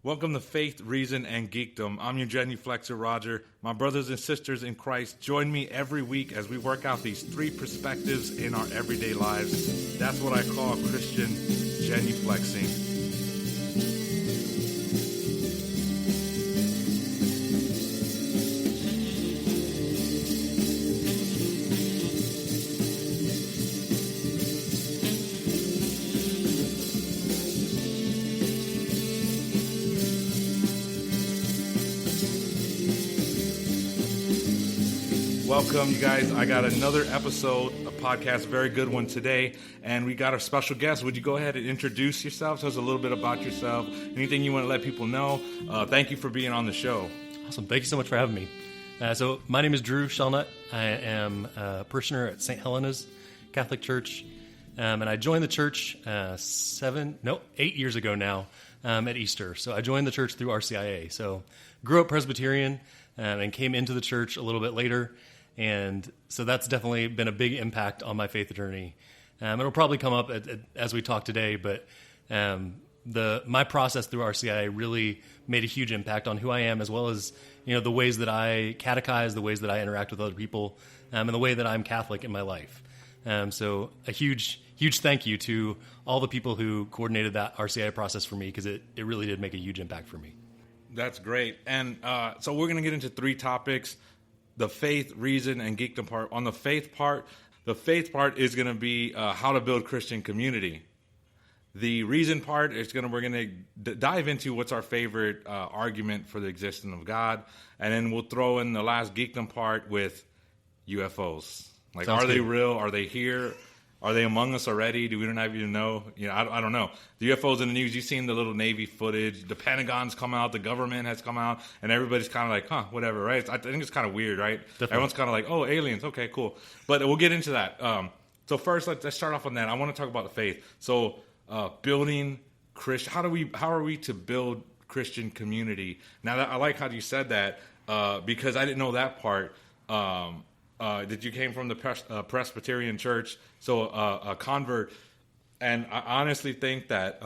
Welcome to Faith, Reason, and Geekdom. I'm your genuflexer, Roger. My brothers and sisters in Christ, join me every week as we work out these three perspectives in our everyday lives. That's what I call Christian genuflexing. Welcome, you guys. I got another episode, a podcast, very good one today, and we got our special guest. Would you go ahead and introduce yourself? Tell us a little bit about yourself, anything you want to let people know. Thank you for being on the show. Awesome. Thank you so much for having me. So my name is Drew Shelnut. I am a parishioner at St. Helena's Catholic Church, and I joined the church 8 years ago now at Easter. So I joined the church through RCIA. So grew up Presbyterian and came into the church a little bit later. And so that's definitely been a big impact on my faith journey. It'll probably come up as we talk today, but my process through RCI really made a huge impact on who I am, as well as the ways that I catechize, the ways that I interact with other people, and the way that I'm Catholic in my life. So a huge thank you to all the people who coordinated that RCI process for me, because it really did make a huge impact for me. That's great. And so we're going to get into three topics. The faith, reason, and geekdom part. On the faith part is going to be how to build Christian community. The reason part is we're going to dive into what's our favorite argument for the existence of God, and then we'll throw in the last geekdom part with UFOs. Like, Sounds good. They real? Are they here? Are they among us already? Do we don't even know? I don't know. The UFOs in the news, you've seen the little Navy footage. The Pentagon's come out. The government has come out. And everybody's kind of like, whatever, right? I think it's kind of weird, right? Definitely. Everyone's kind of like, oh, aliens. Okay, cool. But we'll get into that. So first, let's start off on that. I want to talk about the faith. So building Christian, how are we to build Christian community? Now, I like how you said that because I didn't know that part. That you came from the Presbyterian church, so a convert, and I honestly think that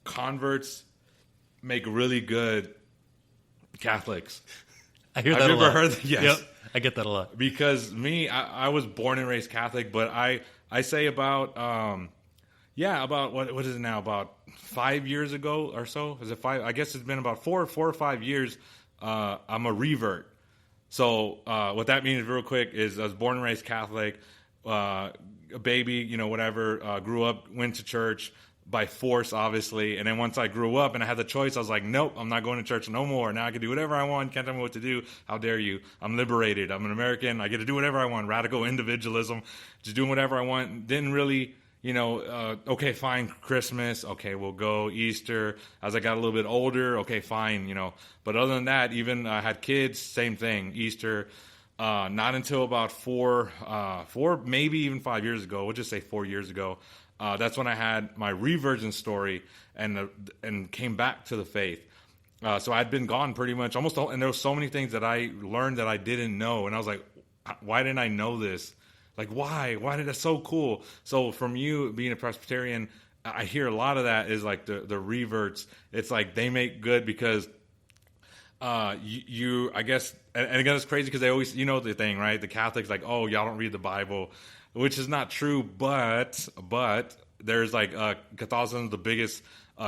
converts make really good Catholics. I hear that a lot. Have you ever heard that? Yes. Yep, I get that a lot. Because I was born and raised Catholic, but I say about what is it now? About 5 years ago or so? Is it 5? I guess it's been about 4 or 5 years. I'm a revert. So what that means real quick is I was born and raised Catholic, a baby, whatever, grew up, went to church by force, obviously. And then once I grew up and I had the choice, I was like, nope, I'm not going to church no more. Now I can do whatever I want. Can't tell me what to do. How dare you? I'm liberated. I'm an American. I get to do whatever I want. Radical individualism. Just doing whatever I want. Didn't really... okay, fine, Christmas, okay, we'll go, Easter, as I got a little bit older, okay, fine, but other than that, even I had kids, same thing, Easter, not until about four, maybe even 5 years ago, we'll just say 4 years ago, that's when I had my reversion story and came back to the faith. So I'd been gone pretty much almost all, and there were so many things that I learned that I didn't know, and I was like, why didn't I know this? Like, why? Why did that so cool? So from you being a Presbyterian, I hear a lot of that is like the reverts. It's like they make good because you I guess, and again, it's crazy because they always, the thing, right? The Catholics like, oh, y'all don't read the Bible, which is not true, but there's like Catholicism is the biggest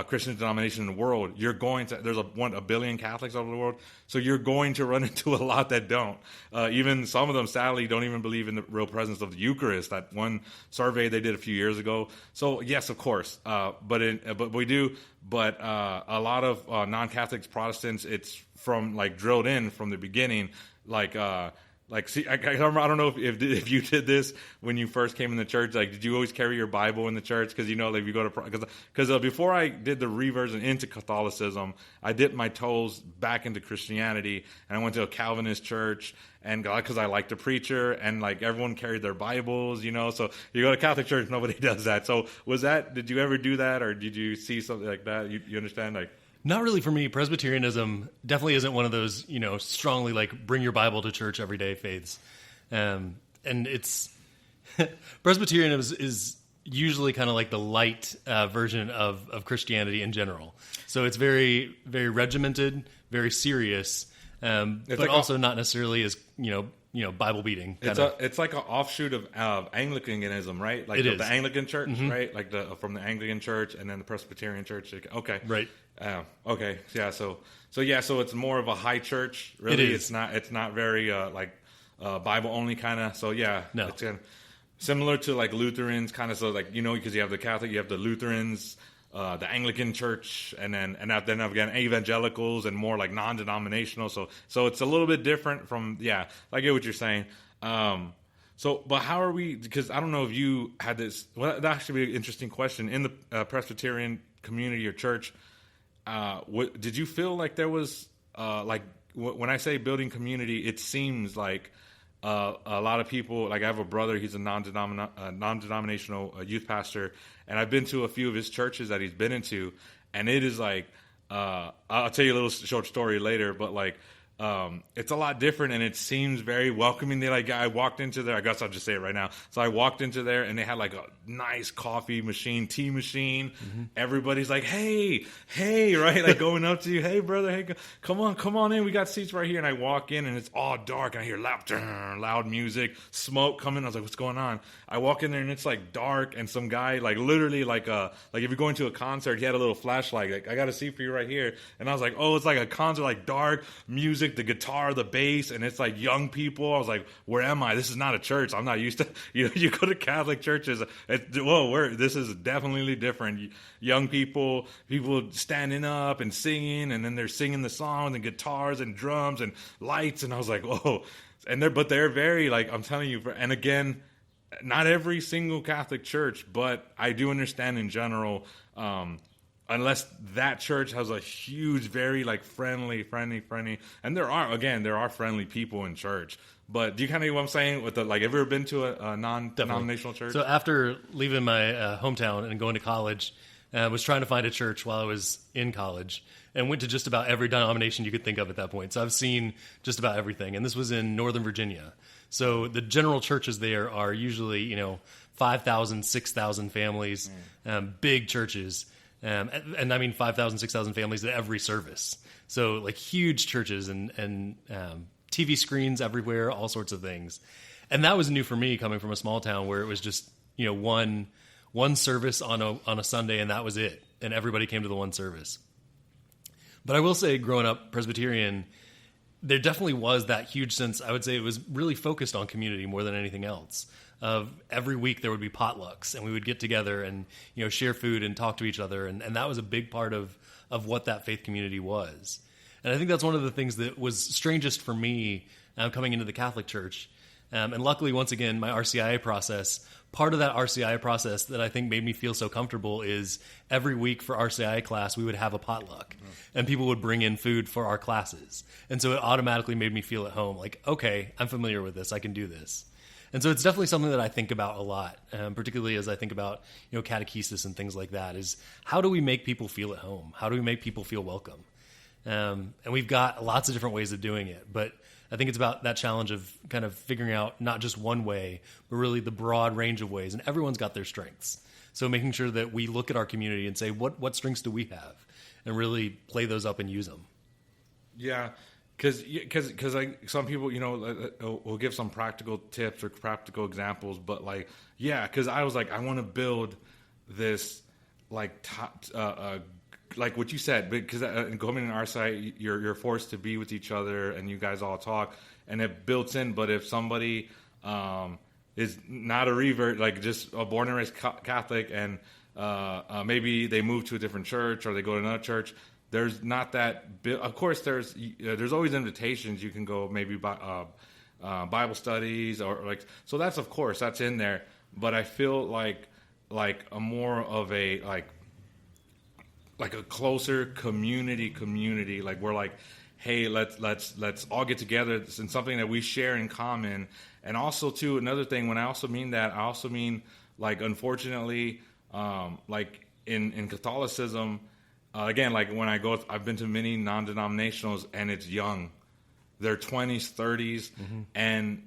Christian denomination in the world. There's a billion Catholics all over the world, so you're going to run into a lot that don't. Even some of them, sadly, don't even believe in the real presence of the Eucharist. That one survey they did a few years ago. So yes, of course, but we do. But a lot of non-Catholics, Protestants, it's from like drilled in from the beginning, see, I don't know if you did this when you first came in the church. Like, did you always carry your Bible in the church? Because like you go to because before I did the reversion into Catholicism, I dipped my toes back into Christianity, and I went to a Calvinist church, and because I liked the preacher, and like everyone carried their Bibles, So you go to Catholic church, nobody does that. So did you ever do that, or did you see something like that? You understand, like. Not really for me. Presbyterianism definitely isn't one of those, strongly like bring your Bible to church every day faiths. And it's Presbyterianism is usually kind of like the light version of Christianity in general. So it's very, very regimented, very serious, but like also not necessarily as, Bible beating. It's like an offshoot of Anglicanism, right? Like the Anglican Church, right? Like from the Anglican Church and then the Presbyterian Church. Okay, right. Okay, yeah. So it's more of a high church. Really, it's not very Bible only kind of. So yeah, no. It's similar to like Lutherans, kind of. So like because you have the Catholic, you have the Lutherans, the Anglican Church, and then again evangelicals and more like non-denominational. So it's a little bit different from I get what you're saying. But how are we? Because I don't know if you had this. Well, that actually be an interesting question in the Presbyterian community or church. Did you feel like there was when I say building community, it seems like a lot of people, like I have a brother, he's a non-denominational youth pastor, and I've been to a few of his churches that he's been into, and it is like, I'll tell you a little short story later, but like, it's a lot different, and it seems very welcoming. I walked into there, I guess I'll just say it right now. So I walked into there, and they had like a nice coffee machine, tea machine. Mm-hmm. Everybody's like, hey, right? Like going up to you, hey brother, hey, come on in. We got seats right here. And I walk in, and it's all dark, and I hear loud music, smoke coming. I was like, what's going on? I walk in there, and it's like dark, and some guy like literally like if you're going to a concert, he had a little flashlight. Like, I got a seat for you right here. And I was like, oh, it's like a concert, like dark music. The guitar, the bass, and it's like young people. I was like, where am I? This is not a church. I'm not used to, you go to Catholic churches. This is definitely different. Young people standing up and singing, and then they're singing the songs and guitars and drums and lights. And I was like, whoa. But they're very like, I'm telling you, and again, not every single Catholic church, but I do understand in general, unless that church has a huge, very like friendly, and there are friendly people in church. But do you kind of get what I'm saying? With have you ever been to a non-denominational church? So after leaving my hometown and going to college, I was trying to find a church while I was in college, and went to just about every denomination you could think of at that point. So I've seen just about everything, and this was in Northern Virginia. So the general churches there are usually 5,000, 6,000 families, big churches. And I mean 5,000, 6,000 families at every service. So like huge churches and TV screens everywhere, all sorts of things. And that was new for me coming from a small town where it was just, one service on a Sunday, and that was it. And everybody came to the one service. But I will say, growing up Presbyterian, there definitely was that huge sense. I would say it was really focused on community more than anything else. Of every week there would be potlucks, and we would get together and share food and talk to each other, and that was a big part of what that faith community was. And I think that's one of the things that was strangest for me coming into the Catholic Church. And luckily, once again, my RCIA process, part of that RCIA process that I think made me feel so comfortable is every week for RCIA class, we would have a potluck, and people would bring in food for our classes. And so it automatically made me feel at home, like, okay, I'm familiar with this, I can do this. And so it's definitely something that I think about a lot, particularly as I think about catechesis and things like that, is how do we make people feel at home? How do we make people feel welcome? And we've got lots of different ways of doing it, but I think it's about that challenge of kind of figuring out not just one way, but really the broad range of ways. And everyone's got their strengths. So making sure that we look at our community and say, what strengths do we have? And really play those up and use them. Yeah. Because like some people, will give some practical tips or practical examples, but because I was like, I want to build this like what you said, because going in our site, you're forced to be with each other, and you guys all talk, and it builds in. But if somebody is not a revert, like just a born and raised Catholic, and maybe they move to a different church or they go to another church. There's not that. Of course, there's always invitations. You can go maybe Bible studies or so. That's of course that's in there. But I feel like a more of a like a closer community. Like we're like, hey, let's all get together. It's something that we share in common. And also too, another thing. When I also mean that, I also mean unfortunately, in Catholicism. Again, when I've been to many non-denominationals, and it's young. They're 20s, 30s, and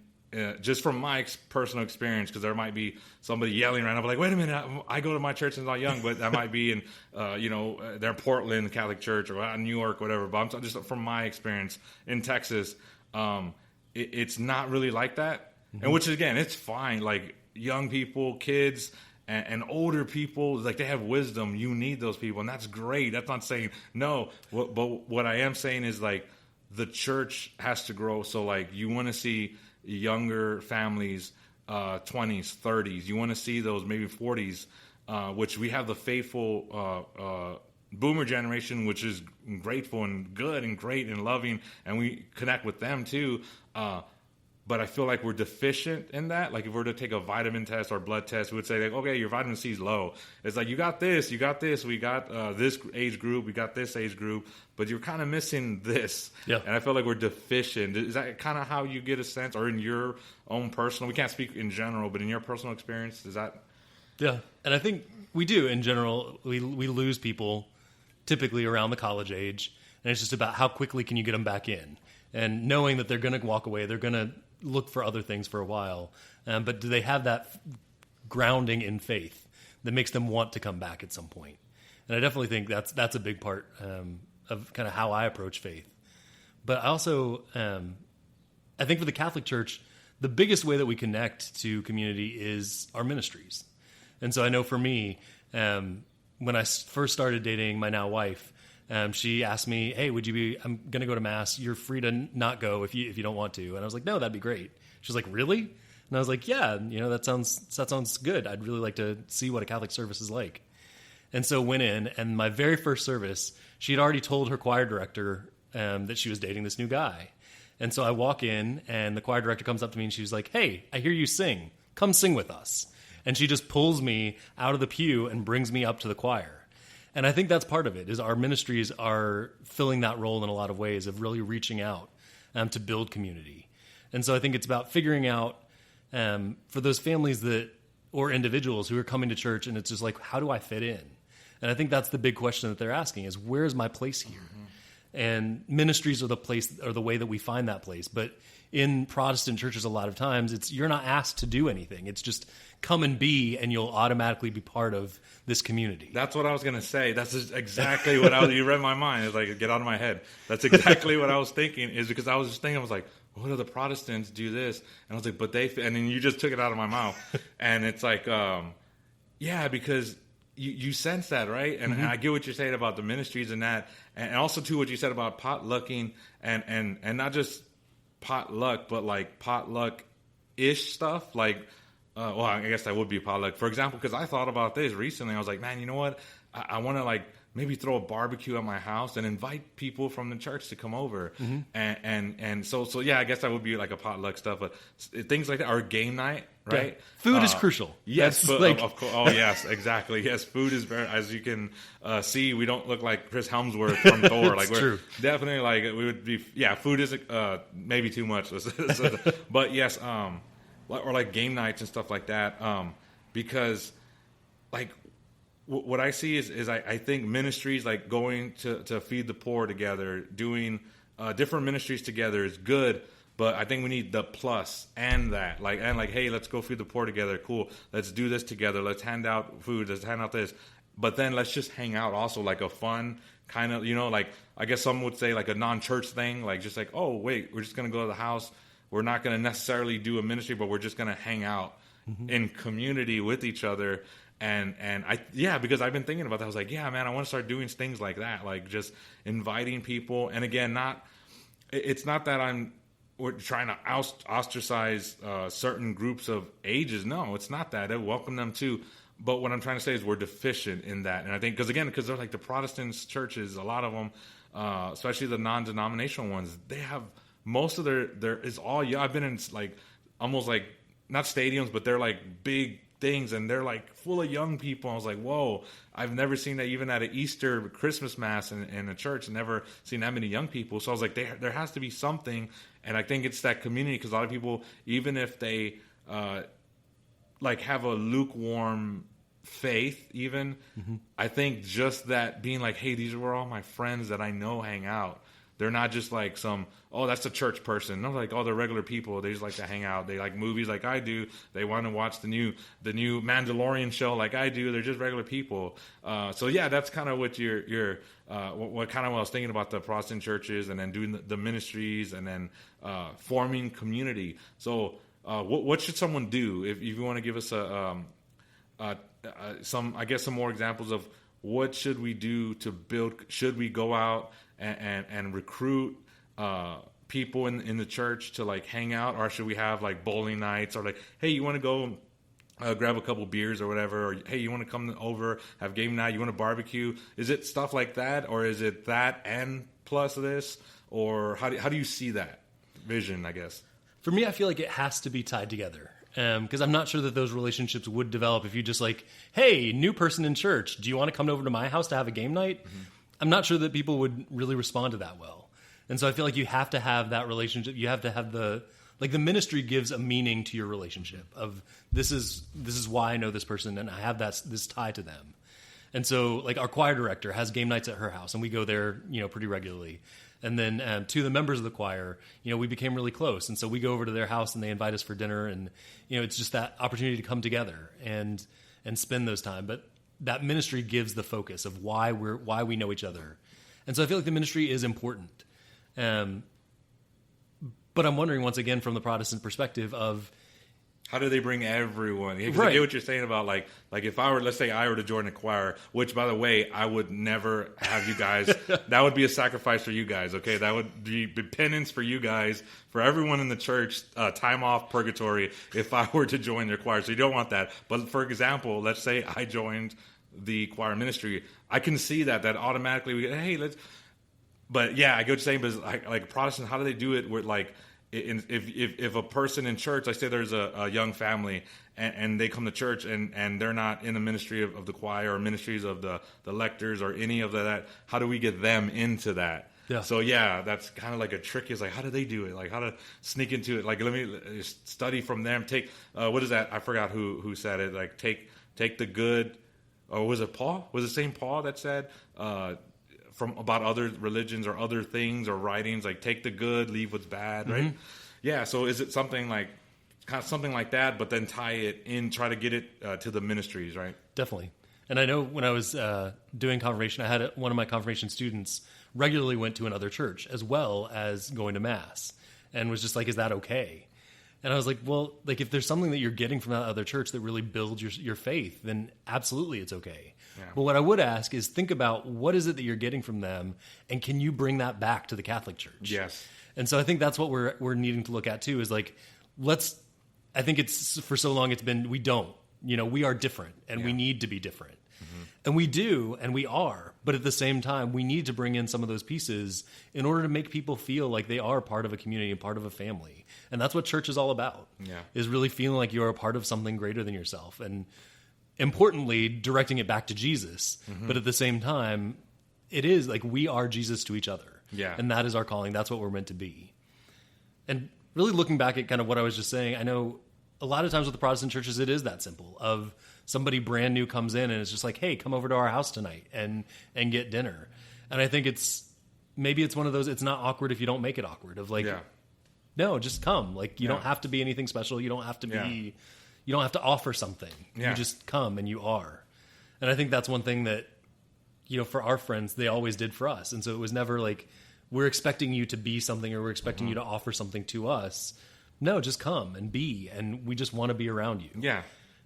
just from my personal experience, because there might be somebody yelling around. I'm like, wait a minute, I go to my church and it's not young, but that might be in, they're in Portland Catholic Church or out in New York, whatever. But I'm just from my experience in Texas, it's not really like that. Mm-hmm. And which, again, it's fine. Like young people, kids, and older people, like they have wisdom. You need those people, and that's great. That's not saying no. But what I am saying is like the church has to grow. So like you want to see younger families, 20s, 30s. You want to see those maybe 40s, which we have the faithful boomer generation, which is grateful and good and great and loving, and we connect with them too. But I feel like we're deficient in that. Like if we were to take a vitamin test or blood test, we would say, like, okay, your vitamin C is low. It's like, you got this, we got this age group, we got this age group, but you're kind of missing this. Yeah. And I feel like we're deficient. Is that kind of how you get a sense, or in your own personal, we can't speak in general, but in your personal experience, is that? Yeah. And I think we do in general. We lose people typically around the college age, and it's just about how quickly can you get them back in. And knowing that they're going to walk away, they're going to look for other things for a while. But do they have that grounding in faith that makes them want to come back at some point? And I definitely think that's a big part of kind of how I approach faith. But I also, I think for the Catholic Church, the biggest way that we connect to community is our ministries. And so I know for me, when I first started dating my now wife, she asked me, hey, I'm going to go to Mass. You're free to not go if you don't want to. And I was like, no, that'd be great. She was like, really? And I was like, yeah, that sounds good. I'd really like to see what a Catholic service is like. And so went in, and my very first service, she had already told her choir director that she was dating this new guy. And so I walk in, and the choir director comes up to me, and she's like, hey, I hear you sing. Come sing with us. And she just pulls me out of the pew and brings me up to the choir. And I think that's part of it, is our ministries are filling that role in a lot of ways of really reaching out to build community. And so I think it's about figuring out for those families or individuals who are coming to church, and it's just like, how do I fit in? And I think that's the big question that they're asking is, where's my place here? Mm-hmm. And ministries are the way that we find that place. But in Protestant churches, a lot of times you're not asked to do anything. It's just come and be, and you'll automatically be part of this community. That's what I was going to say. That's exactly what you read my mind. It's like, get out of my head. That's exactly what I was thinking, is because I was just thinking, I was like, what do the Protestants do this? And I was like, but and then you just took it out of my mouth. And it's like, yeah, because you sense that, right? And, mm-hmm. and I get what you're saying about the ministries and that, and also too what you said about potlucking and not just potluck, but like potluck-ish stuff, like, well, I guess that would be potluck. For example, because I thought about this recently. I was like, man, you know what? I want to like maybe throw a barbecue at my house and invite people from the church to come over. Mm-hmm. And so yeah, I guess that would be like a potluck stuff. But things like that, or game night, right? Yeah. Food is crucial. Yes, but like... of course. Oh, yes, exactly. Yes, food is very, as you can see, we don't look like Chris Helmsworth from Thor. Like we're true. Definitely like we would be. Yeah, food is maybe too much. But yes, or like game nights and stuff like that, because like what I see is I think ministries like going to feed the poor together, doing different ministries together is good, but I think we need the plus and that, like, hey, let's go feed the poor together. Cool. Let's do this together. Let's hand out food. Let's hand out this. But then let's just hang out also, like a fun kind of, like I guess some would say like a non-church thing, like just like, oh, wait, we're just going to go to the house. We're not going to necessarily do a ministry, but we're just going to hang out mm-hmm. in community with each other. And because I've been thinking about that. I was like, yeah, man, I want to start doing things like that, like just inviting people. And again, it's not that we're trying to ostracize certain groups of ages. No, it's not that. I welcome them too. But what I'm trying to say is we're deficient in that. And I think, because they're like the Protestant churches, a lot of them, especially the non-denominational ones, they have most of their is all young. I've been in like almost like not stadiums, but they're like big things, and they're like full of young people. I was like, whoa, I've never seen that even at an Easter Christmas mass in a church. Never seen that many young people. So I was like, there has to be something, and I think it's that community, because a lot of people, even if they like have a lukewarm faith, even mm-hmm. I think just that being like, hey, these are where all my friends that I know hang out. They're not just like that's a church person. No, like, they're regular people. They just like to hang out. They like movies like I do. They want to watch the new Mandalorian show like I do. They're just regular people. So yeah, that's kind of what what I was thinking about the Protestant churches, and then doing the ministries, and then forming community. So what should someone do if you want to give us some more examples of what should we do to build? Should we go out and recruit people in the church to like hang out, or should we have like bowling nights, or like, hey, you want to go grab a couple beers or whatever, or hey, you want to come over, have game night, you want to barbecue? Is it stuff like that, or is it that and plus this, or how do you see that vision, I guess? For me, I feel like it has to be tied together. Because I'm not sure that those relationships would develop if you just like, hey, new person in church, do you want to come over to my house to have a game night? Mm-hmm. I'm not sure that people would really respond to that well. And so I feel like you have to have that relationship. You have to have the ministry gives a meaning to your relationship of this is why I know this person and I have this tie to them. And so like our choir director has game nights at her house and we go there, pretty regularly. And then to the members of the choir, we became really close. And so we go over to their house and they invite us for dinner. And, it's just that opportunity to come together and spend those time. But that ministry gives the focus of why we know each other. And so I feel like the ministry is important. But I'm wondering, once again, from the Protestant perspective of, how do they bring everyone? Because right. I get what you're saying about like if let's say I were to join a choir, which by the way, I would never have you guys. That would be a sacrifice for you guys. Okay, that would be penance for you guys, for everyone in the church, time off purgatory if I were to join their choir. So you don't want that. But for example, let's say I joined the choir ministry, I can see that automatically we get, hey, let's. But yeah, I get what you're saying. But like Protestant, how do they do it with like? If a person in church, like say there's a young family and they come to church and they're not in the ministry of the choir or ministries of the lectors or any of that, how do we get them into that? Yeah. So yeah, that's kind of like a trick. Is like, how do they do it? Like how to sneak into it? Like let me study from them. Take what is that? I forgot who said it. Like take the good, or was it Paul? Was it St. Paul that said? From about other religions or other things or writings, like take the good, leave what's bad, right? Mm-hmm. Yeah. So is it something like that, but then tie it in, try to get it to the ministries, right? Definitely. And I know when I was doing confirmation, I had one of my confirmation students regularly went to another church as well as going to mass, and was just like, "Is that okay?" And I was like, well, like if there's something that you're getting from that other church that really builds your faith, then absolutely it's okay. Yeah. But what I would ask is think about what is it that you're getting from them, and can you bring that back to the Catholic Church? Yes. And so I think that's what we're needing to look at too, is like, I think it's, for so long it's been, we are different and we need to be different. Mm-hmm. And we do, and we are. But at the same time, we need to bring in some of those pieces in order to make people feel like they are part of a community and part of a family. And that's what church is all about, is really feeling like you're a part of something greater than yourself. And importantly, directing it back to Jesus. Mm-hmm. But at the same time, it is like we are Jesus to each other. Yeah. And that is our calling. That's what we're meant to be. And really looking back at kind of what I was just saying, I know a lot of times with the Protestant churches, it is that simple of somebody brand new comes in and it's just like, hey, come over to our house tonight and get dinner. And I think maybe it's one of those, it's not awkward if you don't make it awkward of like, no, just come. Like you don't have to be anything special. You don't have to be, you don't have to offer something. You just come and you are. And I think that's one thing that, for our friends, they always did for us. And so it was never like, we're expecting you to be something or we're expecting you to offer something to us. No, just come and be. And we just want to be around you. Yeah.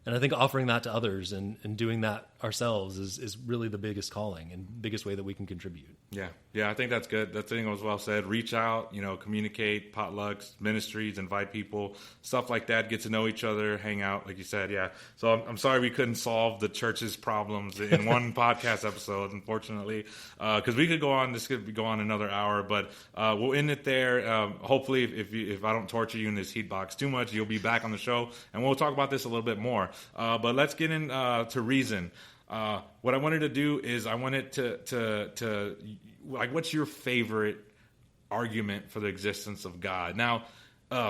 And I think offering that to others and doing that ourselves is really the biggest calling and biggest way that we can contribute. Yeah. Yeah, I think that's good. That thing was well said. Reach out, communicate, potlucks, ministries, invite people, stuff like that, get to know each other, hang out, like you said. Yeah. So I'm sorry we couldn't solve the church's problems in one podcast episode, unfortunately, because we could go on, this could go on another hour, but we'll end it there. Hopefully, if I don't torture you in this heat box too much, you'll be back on the show, and we'll talk about this a little bit more. But let's get into reason. What I wanted to do is I wanted to like, what's your favorite argument for the existence of God? Now,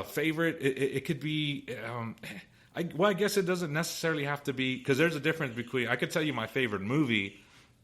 favorite, it could be, I guess it doesn't necessarily have to be, because there's a difference between, I could tell you my favorite movie,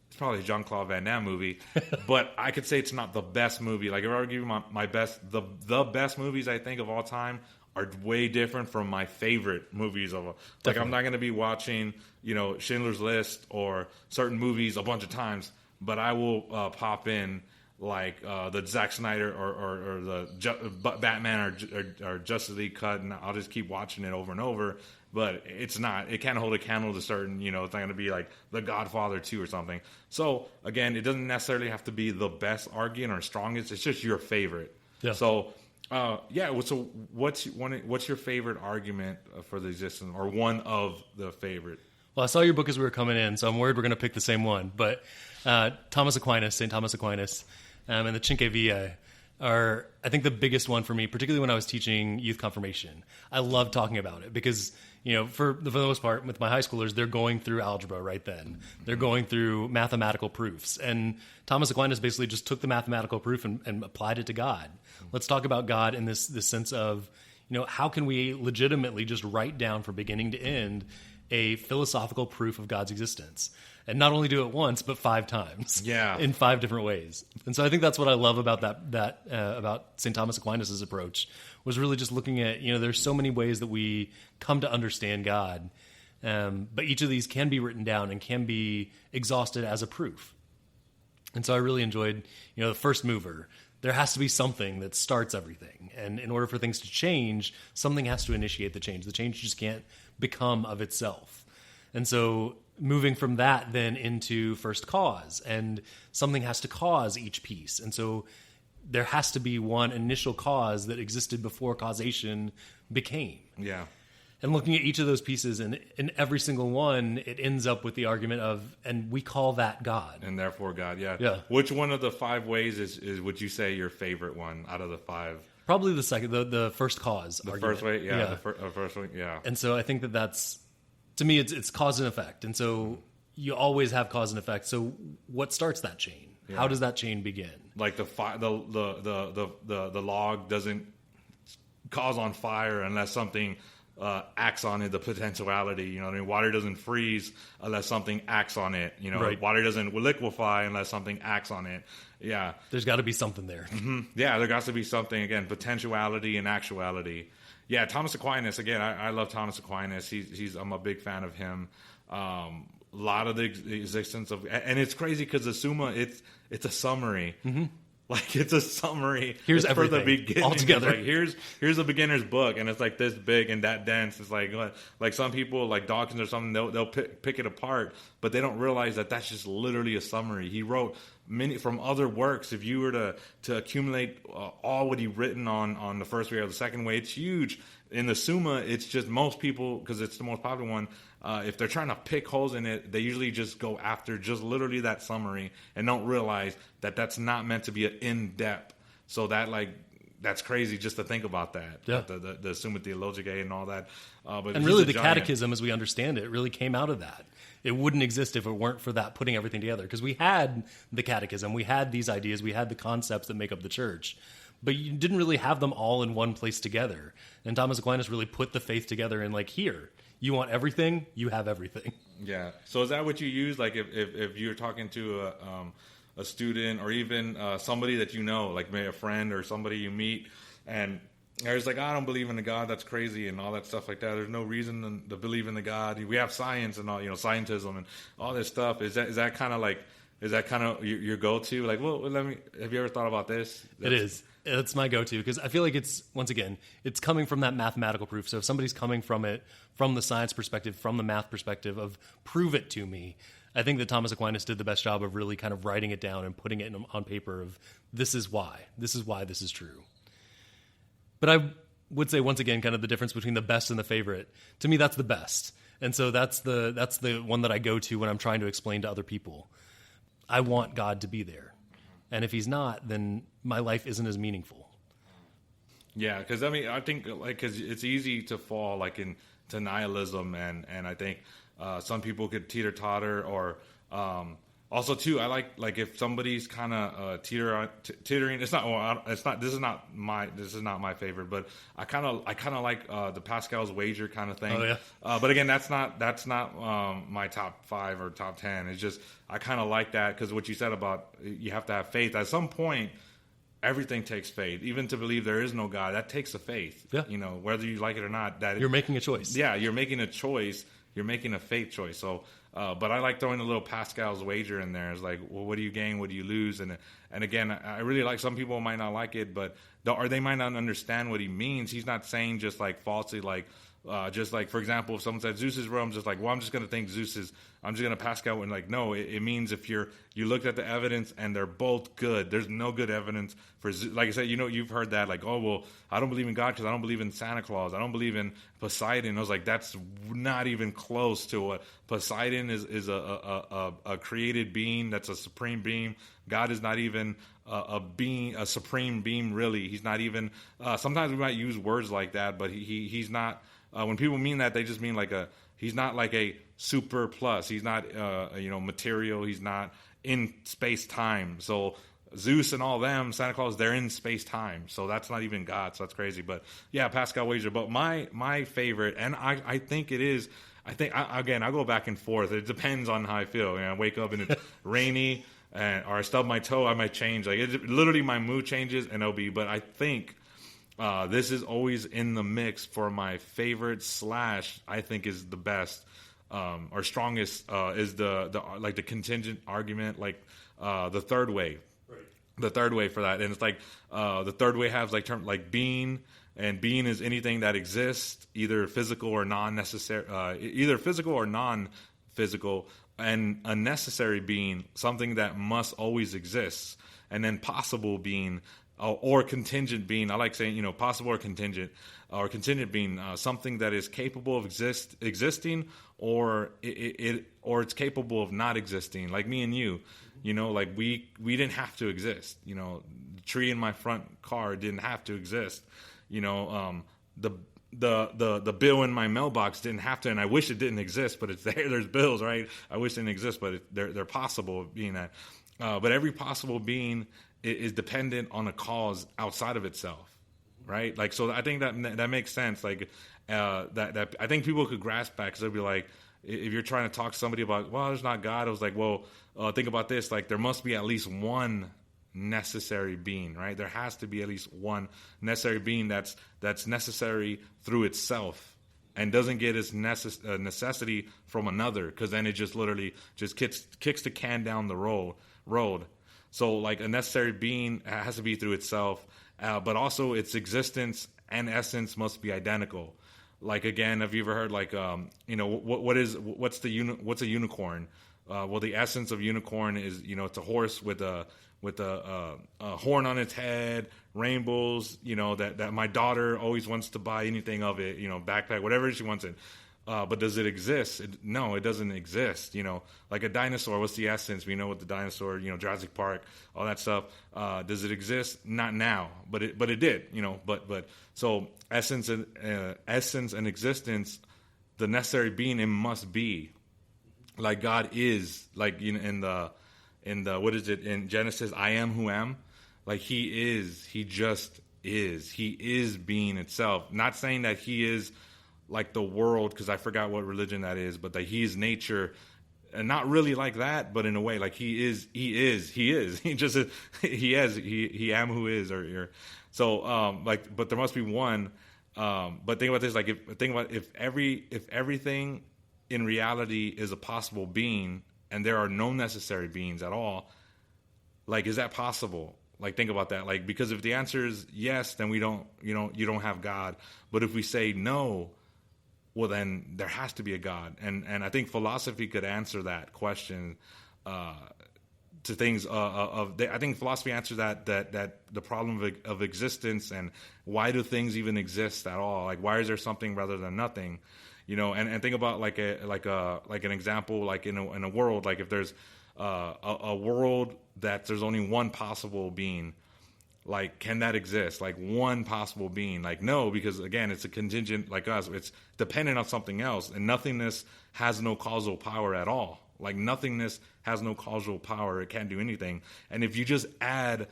it's probably a Jean-Claude Van Damme movie, but I could say it's not the best movie. Like if I were to give you my best, the best movies I think of all time are way different from my favorite movies of. Like Definitely. I'm not going to be watching, Schindler's List or certain movies a bunch of times, but I will pop in like the Zack Snyder or the Batman or Justice League cut, and I'll just keep watching it over and over. But it can't hold a candle to certain, it's not going to be like The Godfather 2 or something. So again, it doesn't necessarily have to be the best argument or strongest. It's just your favorite. Yeah. So so what's your favorite argument for the existence, or one of the favorite? Well, I saw your book as we were coming in, so I'm worried we're going to pick the same one. But St. Thomas Aquinas, and the Cinque Viae are, I think, the biggest one for me, particularly when I was teaching youth confirmation. I love talking about it because, for the most part, with my high schoolers, they're going through algebra right then. They're going through mathematical proofs. And Thomas Aquinas basically just took the mathematical proof and applied it to God. Let's talk about God in this sense of, how can we legitimately just write down from beginning to end a philosophical proof of God's existence? And not only do it once, but 5 times. Yeah. In 5 different ways. And so I think that's what I love about about St. Thomas Aquinas' approach, was really just looking at, there's so many ways that we come to understand God. But each of these can be written down and can be exhausted as a proof. And so I really enjoyed, the first mover. There has to be something that starts everything. And in order for things to change, something has to initiate the change. The change just can't become of itself. And so moving from that then into first cause, and something has to cause each piece. And so there has to be one initial cause that existed before causation became. Yeah. And looking at each of those pieces, and in every single one, it ends up with the argument of, and we call that God. And therefore God, yeah. Yeah. Which one of the 5 ways is would you say your favorite one out of the 5? Probably the second, the first cause The argument. first way, yeah. The first one, yeah. And so I think that's, to me, it's cause and effect. And so you always have cause and effect. So what starts that chain? Yeah. How does that chain begin? Like the log doesn't cause on fire unless something acts on it, the potentiality. You know what I mean? Water doesn't freeze unless something acts on it. Right. Water doesn't liquefy unless something acts on it. Yeah. There's got to be something there. Mm-hmm. Yeah, there got to be something, again, potentiality and actuality. Yeah, Thomas Aquinas, again, I love Thomas Aquinas. I'm a big fan of him. A lot of the existence of, and it's crazy because the Summa, it's a summary. Mm-hmm. Like, it's a summary. Here's it's everything for the beginning. all together. Like, here's a beginner's book, and it's like this big and that dense. It's like some people, like Dawkins or something, they'll pick it apart, but they don't realize that that's just literally a summary. He wrote many from other works. If you were to accumulate all what he written on the first way or the second way, it's huge. In the Summa, it's just most people, because it's the most popular one, if they're trying to pick holes in it, they usually just go after just literally that summary and don't realize that that's not meant to be an in-depth. So that's crazy just to think about that. Yeah. The Summa Theologicae and all that. But And really the catechism, as we understand it, really came out of that. It wouldn't exist if it weren't for that putting everything together. Because we had the catechism, we had these ideas, we had the concepts that make up the church. But you didn't really have them all in one place together. And Thomas Aquinas really put the faith together in, like, here, you want everything, you have everything. Yeah. So is that what you use? Like if you're talking to a student or even somebody that you know, like maybe a friend or somebody you meet, and they're just like, I don't believe in a God, that's crazy, and all that stuff like that. There's no reason to believe in the God. We have science and all, scientism and all this stuff. Is that kind of your go-to? Like, well, have you ever thought about this? It is. It's my go-to because I feel like it's coming from that mathematical proof. So if somebody's coming from it, from the science perspective, from the math perspective of prove it to me, I think that Thomas Aquinas did the best job of really kind of writing it down and putting it on paper of this is why this is true. But I would say once again, kind of the difference between the best and the favorite. To me, that's the best. And so that's the one that I go to when I'm trying to explain to other people. I want God to be there. And if he's not, then my life isn't as meaningful. Yeah, because I think because it's easy to fall into nihilism, and I think some people could teeter-totter or Also, too, I like if somebody's kind of teetering. It's not. Well, it's not. This is not my favorite. But I kind of like the Pascal's wager kind of thing. Oh, yeah. But again, that's not my top 5 or top 10. It's just I kind of like that because what you said about you have to have faith. At some point, everything takes faith. Even to believe there is no God, that takes a faith. Yeah. Whether you like it or not, You're making a choice. Yeah, you're making a choice. You're making a faith choice. So, but I like throwing a little Pascal's wager in there. It's like, well, what do you gain? What do you lose? And again, I really like. Some people might not like it, or they might not understand what he means. He's not saying just like falsely, like just like, for example, if someone said Zeus is real, I'm just like, well, I'm just going to think Zeus is. I'm just going to Pascal and like, no, it means if you looked at the evidence and they're both good. There's no good evidence for Zeus. Like I said, you've heard that, like, oh, well, I don't believe in God because I don't believe in Santa Claus. I don't believe in Poseidon. I was like, that's not even close to what Poseidon is a created being. That's a supreme being. God is not even a supreme being, really. He's not even, sometimes we might use words like that, but he's not, when people mean that, they just mean he's not like a super plus. He's not, material. He's not in space time. So Zeus and all them, Santa Claus, they're in space time. So that's not even God. So that's crazy. But yeah, Pascal wager. But my favorite, and I think it is. I go back and forth. It depends on how I feel. I wake up and it's rainy, or I stub my toe. I might change. Like literally, my mood changes, and it'll be. But I think. This is always in the mix for my favorite / I think is the best or strongest is the contingent argument, like the third way. Right. The third way for that, and it's like the third way has like term like being, and being is anything that exists, either physical or non-necessary, either physical or non-physical, and a necessary being, something that must always exist, and then possible being. Or contingent being, I like saying, possible or contingent being something that is capable of existing, or it's capable of not existing. Like me and you, like we didn't have to exist. The tree in my front car didn't have to exist. The bill in my mailbox didn't have to, and I wish it didn't exist, but it's there. There's bills, right? I wish it didn't exist, but they're possible of being that. But every possible being is dependent on a cause outside of itself, right? Like, so I think that makes sense. Like, that I think people could grasp that, because they'll be like, if you're trying to talk to somebody about, well, there's not God, I was like, well, think about this. Like, there must be at least one necessary being, right? There has to be at least one necessary being that's necessary through itself, and doesn't get its necessity from another, because then it just literally just kicks the can down the road. So, like, a necessary being has to be through itself, but also its existence and essence must be identical. Like, again, have you ever heard, like, what's a unicorn? Well, the essence of unicorn is, it's a horse with a horn on its head, rainbows, that my daughter always wants to buy anything of it, backpack, whatever she wants it. But does it exist? No, it doesn't exist. Like a dinosaur, what's the essence? We know what the dinosaur, Jurassic Park, all that stuff. Does it exist? Not now, but it did. But so essence and existence, the necessary being, it must be. Like God is, like in the what is it in Genesis? I am who am. Like He is. He just is. He is being itself. Not saying that He is like the world, because I forgot what religion that is, but that He is nature, and not really like that, but in a way, like He is. He just is. He am who is, or so. But there must be one. But think about this. Like, if everything in reality is a possible being, and there are no necessary beings at all, like, is that possible? Like, think about that. Like, because if the answer is yes, then you don't have God. But if we say no, well, then there has to be a God. And I think philosophy could answer that question to things I think philosophy answers that the problem of existence, and why do things even exist at all? Like, why is there something rather than nothing? And think about like an example, like in a world, like if there's a world that there's only one possible being, like, can that exist? Like, one possible being? Like, no, because again, it's a contingent, like us, it's dependent on something else, and nothingness has no causal power at all. Like nothingness has no causal power. It can't do anything. And if you just add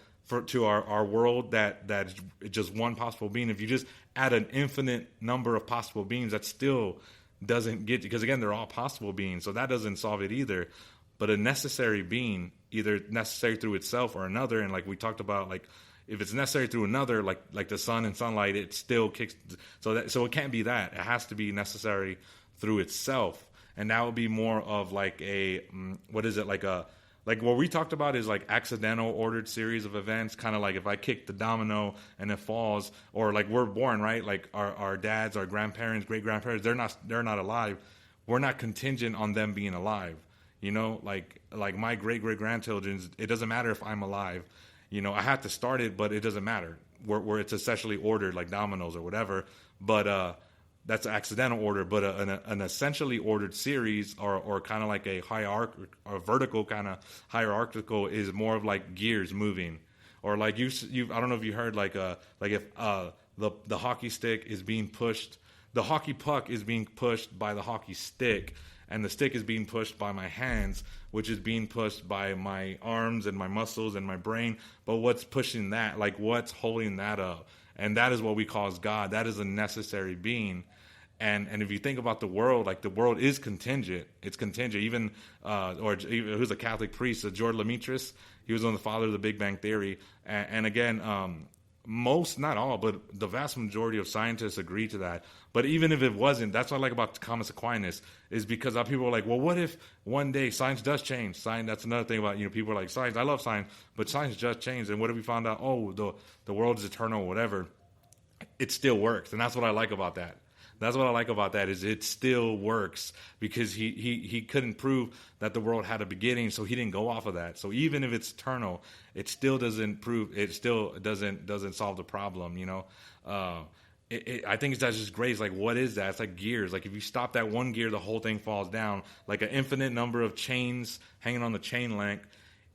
to our world that's just one possible being, if you just add an infinite number of possible beings, that still doesn't get you, because again, they're all possible beings, so that doesn't solve it either. But a necessary being, either necessary through itself or another, and like we talked about, like if it's necessary through another, like the sun and sunlight, it still kicks. So it can't be that. It has to be necessary through itself, and that would be more of like a what is it, like what we talked about is like accidental ordered series of events, kind of like if I kick the domino and it falls, or like we're born, right? Like our dads, our grandparents, great grandparents, they're not alive. We're not contingent on them being alive. You know, like my great grandchildren, it doesn't matter if I'm alive. You know, I have to start it, but it doesn't matter where it's essentially ordered like dominoes or whatever. But that's accidental order. But an essentially ordered series, or kind of like a vertical kind of hierarchical, is more of like gears moving, or like you I don't know if you heard like if the hockey stick is being pushed, the hockey puck is being pushed by the hockey stick. And the stick is being pushed by my hands, which is being pushed by my arms and my muscles and my brain. But what's pushing that? Like, what's holding that up? And that is what we call God. That is a necessary being. And if you think about the world, like the world is contingent. It's contingent. Even, who's a Catholic priest, George Lemitris, he was one of the father of the Big Bang Theory. And again, most, not all, but the vast majority of scientists agree to that. But even if it wasn't, that's what I like about Thomas Aquinas, is because people are like, well, what if one day science does change? Science, that's another thing about, people are like, science, I love science, but science just changed. And what if we found out, the world is eternal or whatever? It still works. And that's what I like about that. That's what I like about that, is it still works, because he couldn't prove that the world had a beginning, so he didn't go off of that. So even if it's eternal, it still doesn't prove, it still doesn't solve the problem, I think that's just great. It's like, what is that? It's like gears. Like if you stop that one gear, the whole thing falls down. Like an infinite number of chains hanging on the chain link.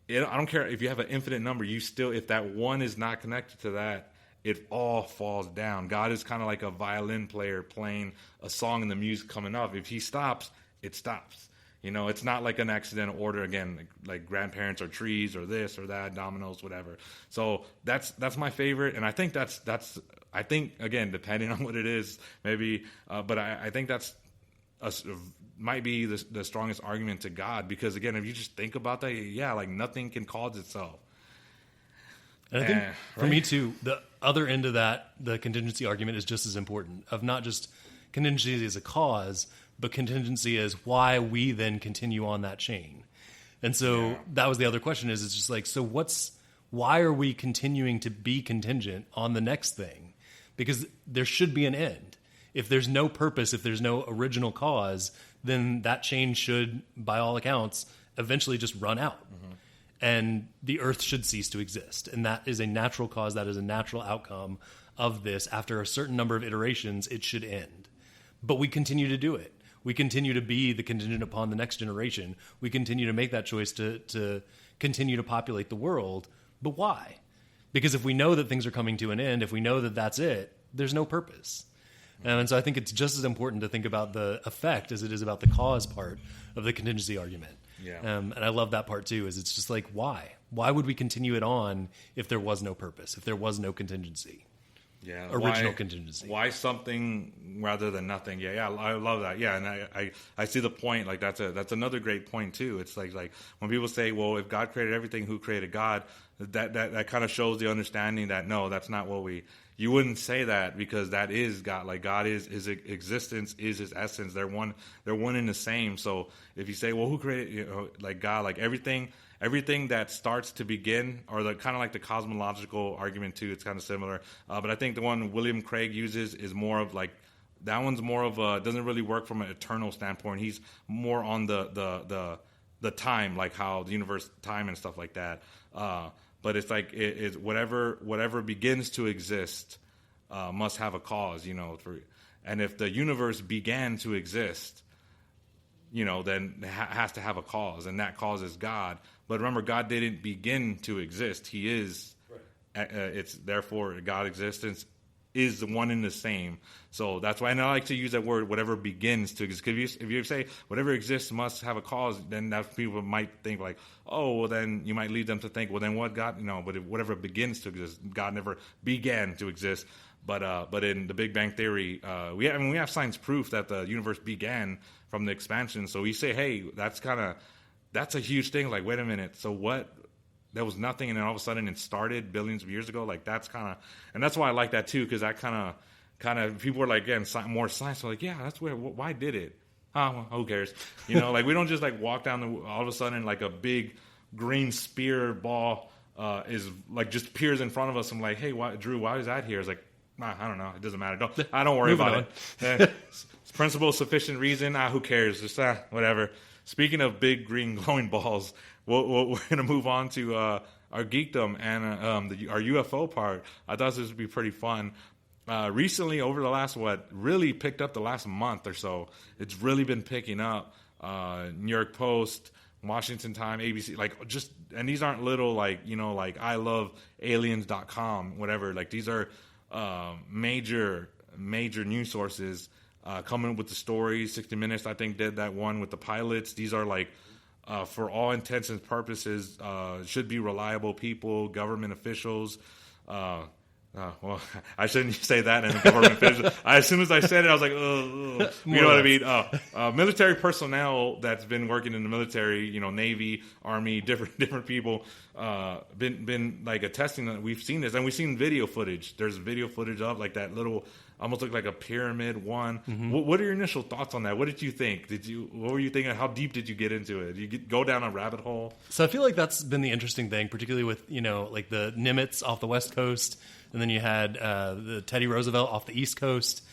I don't care if you have an infinite number, you still, if that one is not connected to that, it all falls down. God is kind of like a violin player playing a song and the music coming up. If he stops, it stops. It's not like an accidental order, again, like grandparents or trees or this or that, dominoes, whatever. So that's my favorite. And I think I think, again, depending on what it is, maybe, but I think that's might be the strongest argument to God, because again, if you just think about that, like nothing can cause itself. And I think for me too, the other end of that, the contingency argument is just as important, of not just contingency as a cause, but contingency as why we then continue on that chain. And so that was the other question, is it's just like, so why are we continuing to be contingent on the next thing? Because there should be an end. If there's no purpose, if there's no original cause, then that chain should, by all accounts, eventually just run out. Mm-hmm. And the earth should cease to exist. And that is a natural cause. That is a natural outcome of this. After a certain number of iterations, it should end. But we continue to do it. We continue to be the contingent upon the next generation. We continue to make that choice to continue to populate the world. But why? Because if we know that things are coming to an end, if we know that that's it, there's no purpose. And so I think it's just as important to think about the effect as it is about the cause part of the contingency argument. Yeah. And I love that part too, is it's just like, why? Why would we continue it on if there was no purpose, if there was no contingency? Yeah. Original contingency. Why something rather than nothing? Yeah, I love that. Yeah, and I see the point. Like that's another great point too. It's like when people say, well, if God created everything, who created God? That kind of shows the understanding that no, that's not what you wouldn't say that, because that is God. Like God is, his existence is his essence. They're one in the same. So if you say, well, who created, like God, like everything that starts to begin, or the kind of like the cosmological argument too, it's kind of similar. But I think the one William Craig uses is more of like, that one's more of doesn't really work from an eternal standpoint. He's more on the time, like how the universe, time and stuff like that. But it's like it's whatever begins to exist must have a cause, and if the universe began to exist, then it has to have a cause, and that cause is God. But remember, God didn't begin to exist; He is. Right. It's therefore God existence is the one and the same. So that's why, and I like to use that word, whatever begins to exist. If you say whatever exists must have a cause, then that people might think like, oh, well, then you might lead them to think, well, then what God, but whatever begins to exist, God never began to exist. But in the Big Bang Theory, we have science proof that the universe began from the expansion. So we say, hey, that's a huge thing. Like, wait a minute, so what? There was nothing, and then all of a sudden it started billions of years ago. Like, that's and that's why I like that too, because that kind of people are like, again, more science. They're like, yeah, that's where. Why did it? Well, who cares? Like we don't just like walk down all of a sudden like a big green spear ball is like just appears in front of us. I'm like, hey, Drew, why is that here? It's like, I don't know. It doesn't matter. Don't worry about it. Principle, sufficient reason. Who cares? Just whatever. Speaking of big green glowing balls, we're going to move on to our Geekdom and our UFO part. I thought this would be pretty fun. Recently, over the last, really picked up the last month or so, it's really been picking up. New York Post, Washington Time, ABC, and these aren't little, like I love aliens.com, whatever. Like, these are major news sources coming up with the stories. 60 Minutes, I think, did that one with the pilots. These are like, for all intents and purposes, should be reliable people, government officials. Well, I shouldn't say that in a government official. As soon as I said it, I was like, ugh. You know what I mean? Military personnel that's been working in the military, Navy, Army, different people, been like attesting that we've seen this, and we've seen video footage. There's video footage of like that little, almost looked like a pyramid one. Mm-hmm. What are your initial thoughts on that? What did you think? What were you thinking? How deep did you get into it? Did you go down a rabbit hole? So I feel like that's been the interesting thing, particularly with, like the Nimitz off the West Coast, and then you had the Teddy Roosevelt off the East Coast.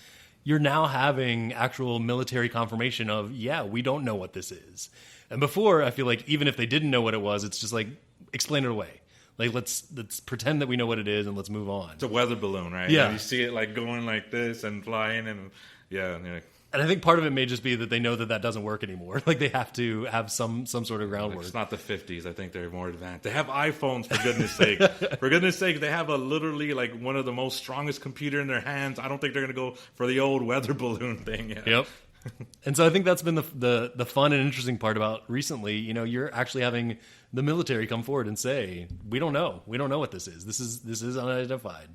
You're now having actual military confirmation of, we don't know what this is. And before, I feel like even if they didn't know what it was, it's just like, explain it away. Like, let's pretend that we know what it is and let's move on. It's a weather balloon, right? Yeah. And you see it like going like this and flying and And I think part of it may just be that they know that doesn't work anymore. Like, they have to have some sort of groundwork. It's not the 50s. I think they're more advanced. They have iPhones, for goodness sake. For goodness sake, they have literally like one of the most strongest computer in their hands. I don't think they're going to go for the old weather balloon thing yet. Yep. And so I think that's been the fun and interesting part about recently. You're actually having the military come forward and say, we don't know. We don't know what this is. This is unidentified.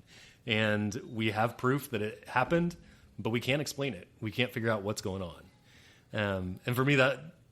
And we have proof that it happened, but we can't explain it. We can't figure out what's going on. And for me,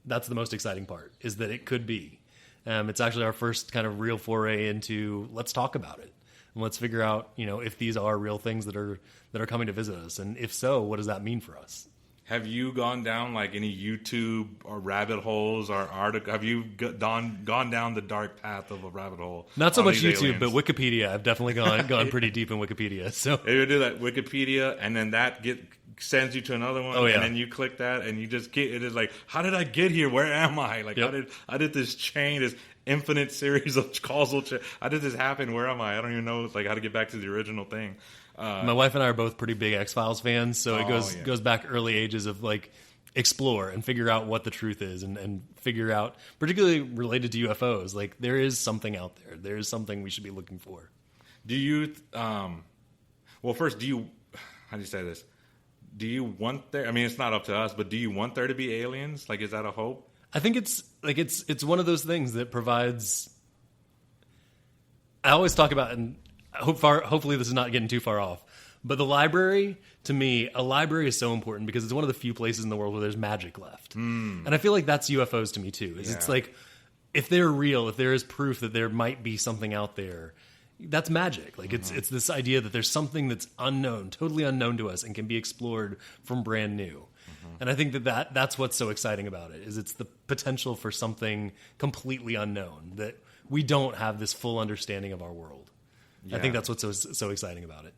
that's the most exciting part, is that it could be. It's actually our first kind of real foray into, let's talk about it. And let's figure out, if these are real things that are coming to visit us. And if so, what does that mean for us? Have you gone down like any YouTube or rabbit holes or article? Have you gone down the dark path of a rabbit hole? Not so much YouTube, but Wikipedia. I've definitely gone pretty deep in Wikipedia. So you do that Wikipedia, and then that sends you to another one, and then you click that, and you just get it is like, how did I get here? Where am I? Like, how did this chain, this infinite series of causal chain? How did this happen? Where am I? I don't even know how to get back to the original thing. My wife and I are both pretty big X-Files fans, so it goes back early ages of like explore and figure out what the truth is and figure out, particularly related to UFOs, like there is something out there. There is something we should be looking for. Do you, well, first, how do you say this? Do you want there, I mean, it's not up to us, but do you want there to be aliens? Like, is that a hope? I think it's one of those things that provides, I always talk about, and hopefully this is not getting too far off, but the library, to me, a library is so important because it's one of the few places in the world where there's magic left. And I feel like that's UFOs to me too. It's like, if they're real, if there is proof that there might be something out there, that's magic. Like it's this idea that there's something that's unknown, totally unknown to us, and can be explored from brand new. And I think that's what's so exciting about it, is it's the potential for something completely unknown, that we don't have this full understanding of our world. Yeah. I think that's what's so exciting about it.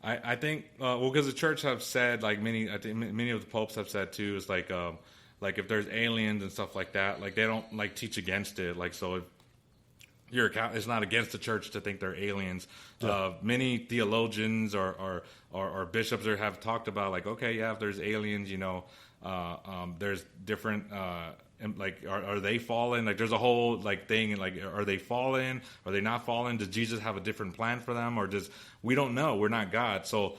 I think, because the church have said, like many of the popes have said too, is like if there's aliens and stuff like that, like they don't like teach against it. Like, so if it's not against the church to think they're aliens. Yeah. Many theologians or bishops have talked about like, okay, if there's aliens, there's different and like, are they fallen? Like, there's a whole like thing. Like, are they fallen? Are they not fallen? Does Jesus have a different plan for them, or we don't know? We're not God, so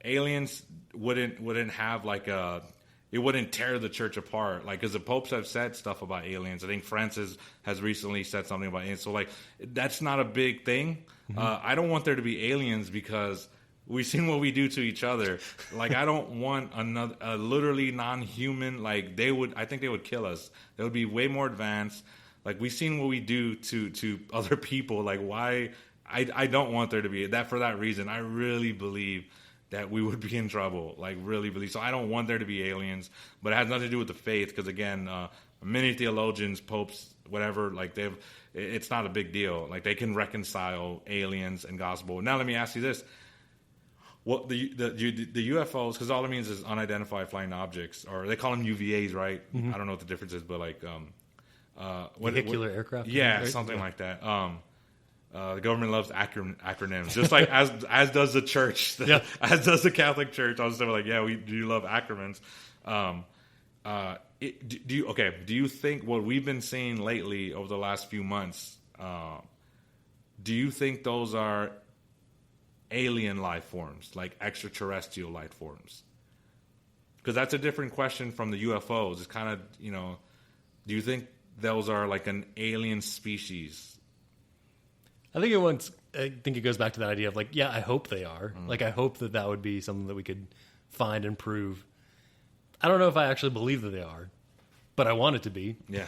aliens wouldn't have like it wouldn't tear the church apart. Like, because the popes have said stuff about aliens. I think Francis has recently said something about aliens. So like, that's not a big thing. I don't want there to be aliens because we've seen what we do to each other. Like, I don't want a literally non-human. Like, I think they would kill us. They would be way more advanced. Like, we've seen what we do to other people. Like, why? I don't want there to be that for that reason. I really believe that we would be in trouble. Like, really believe. So I don't want there to be aliens. But it has nothing to do with the faith. Because again, many theologians, popes, whatever, like it's not a big deal. Like, they can reconcile aliens and gospel. Now let me ask you this. What the UFOs, because all it means is unidentified flying objects, or they call them UVAs, right? I don't know what the difference is, but like vehicular aircraft. Yeah, right? something like that. The government loves acronyms, just like as does the church, as does the Catholic Church. I was like, yeah, we do love acronyms. Do you think what we've been seeing lately over the last few months? Do you think those are alien life forms, like extraterrestrial life forms? Because that's a different question from the UFOs. It's kind of, do you think those are like an alien species? I think it goes back to that idea of like, yeah, I hope they are. Like, I hope that would be something that we could find and prove. I don't know if I actually believe that they are, but I want it to be. Yeah.